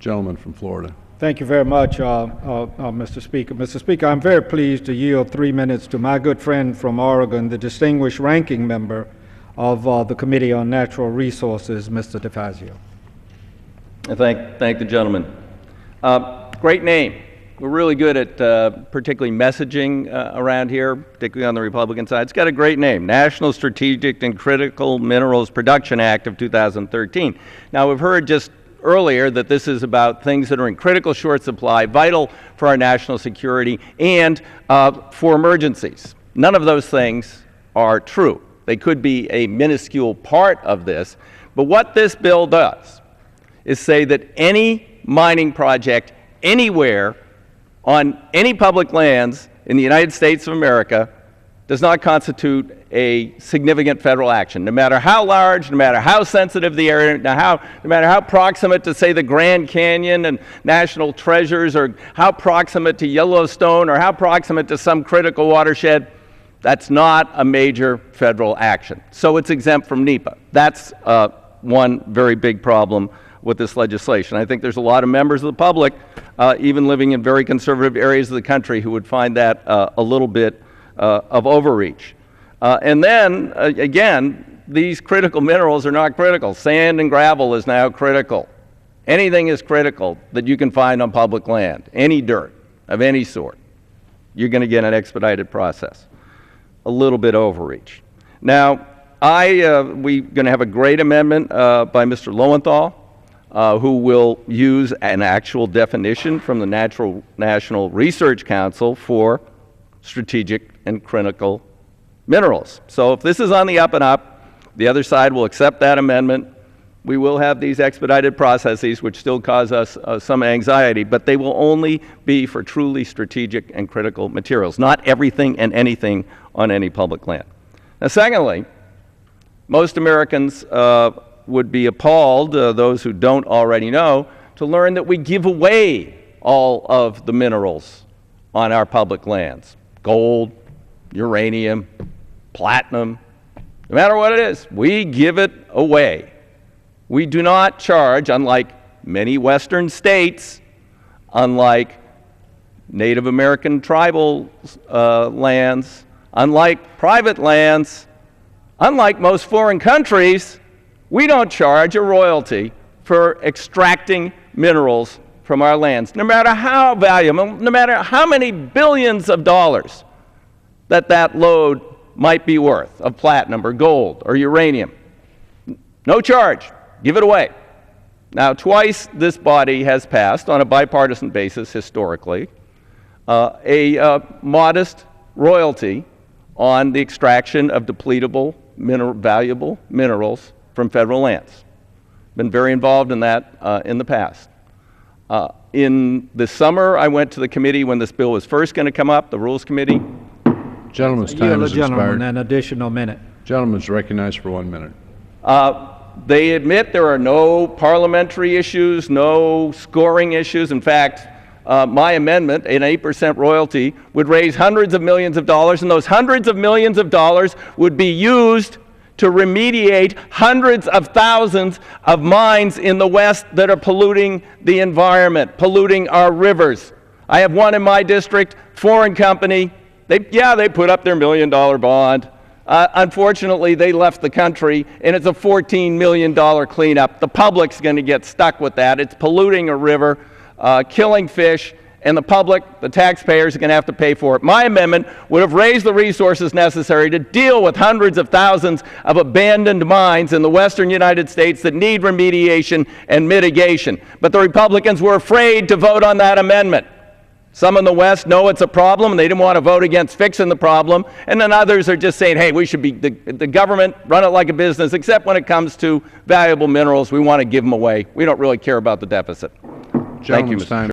Gentleman from Florida. Thank you very much, Mr. Speaker. Mr. Speaker, I'm very pleased to yield 3 minutes to my good friend from Oregon, the distinguished ranking member of the Committee on Natural Resources, Mr. DeFazio. Thank the gentleman. Great name. We're really good at particularly messaging around here, particularly on the Republican side. It's got a great name, National Strategic and Critical Minerals Production Act of 2013. Now, we've heard just earlier that this is about things that are in critical short supply, vital for our national security, and for emergencies. None of those things are true. They could be a minuscule part of this, but what this bill does is say that any mining project anywhere on any public lands in the United States of America does not constitute a significant federal action, no matter how large, no matter how sensitive the area, no matter how proximate to, say, the Grand Canyon and national treasures, or how proximate to Yellowstone, or how proximate to some critical watershed. That's not a major federal action. So it's exempt from NEPA. That's one very big problem with this legislation. I think there's a lot of members of the public, even living in very conservative areas of the country, who would find that a little bit of overreach. And then, again, these critical minerals are not critical. Sand and gravel is now critical. Anything is critical that you can find on public land, any dirt of any sort. You're going to get an expedited process. A little bit overreach. Now, we're going to have a great amendment by Mr. Lowenthal, who will use an actual definition from the National Research Council for strategic and critical minerals. So if this is on the up and up, the other side will accept that amendment. We will have these expedited processes, which still cause us some anxiety, but they will only be for truly strategic and critical materials, not everything and anything on any public land. Now, secondly, most Americans would be appalled, those who don't already know, to learn that we give away all of the minerals on our public lands. Gold, uranium, platinum, no matter what it is, we give it away. We do not charge, unlike many Western states, unlike Native American tribal lands, unlike private lands, unlike most foreign countries, we don't charge a royalty for extracting minerals from our lands, no matter how valuable, no matter how many billions of dollars that load might be worth of platinum or gold or uranium. No charge. Give it away. Now, twice this body has passed, on a bipartisan basis historically, a modest royalty on the extraction of depletable, valuable minerals from federal lands. Been very involved in that in the past. In the summer, I went to the committee when this bill was first going to come up, the Rules Committee. Gentleman's time has expired. An additional minute. Gentleman's recognized for 1 minute. They admit there are no parliamentary issues, no scoring issues. In fact, my amendment, an 8% royalty, would raise hundreds of millions of dollars, and those hundreds of millions of dollars would be used to remediate hundreds of thousands of mines in the West that are polluting the environment, polluting our rivers. I have one in my district, foreign company. They put up their $1 million bond. Unfortunately, they left the country, and it's a $14 million cleanup. The public's going to get stuck with that. It's polluting a river, killing fish, and the public, the taxpayers, are going to have to pay for it. My amendment would have raised the resources necessary to deal with hundreds of thousands of abandoned mines in the western United States that need remediation and mitigation. But the Republicans were afraid to vote on that amendment. Some in the West know it's a problem, and they didn't want to vote against fixing the problem. And then others are just saying, hey, we should be, the government, run it like a business, except when it comes to valuable minerals, we want to give them away. We don't really care about the deficit. Thank you, Mr.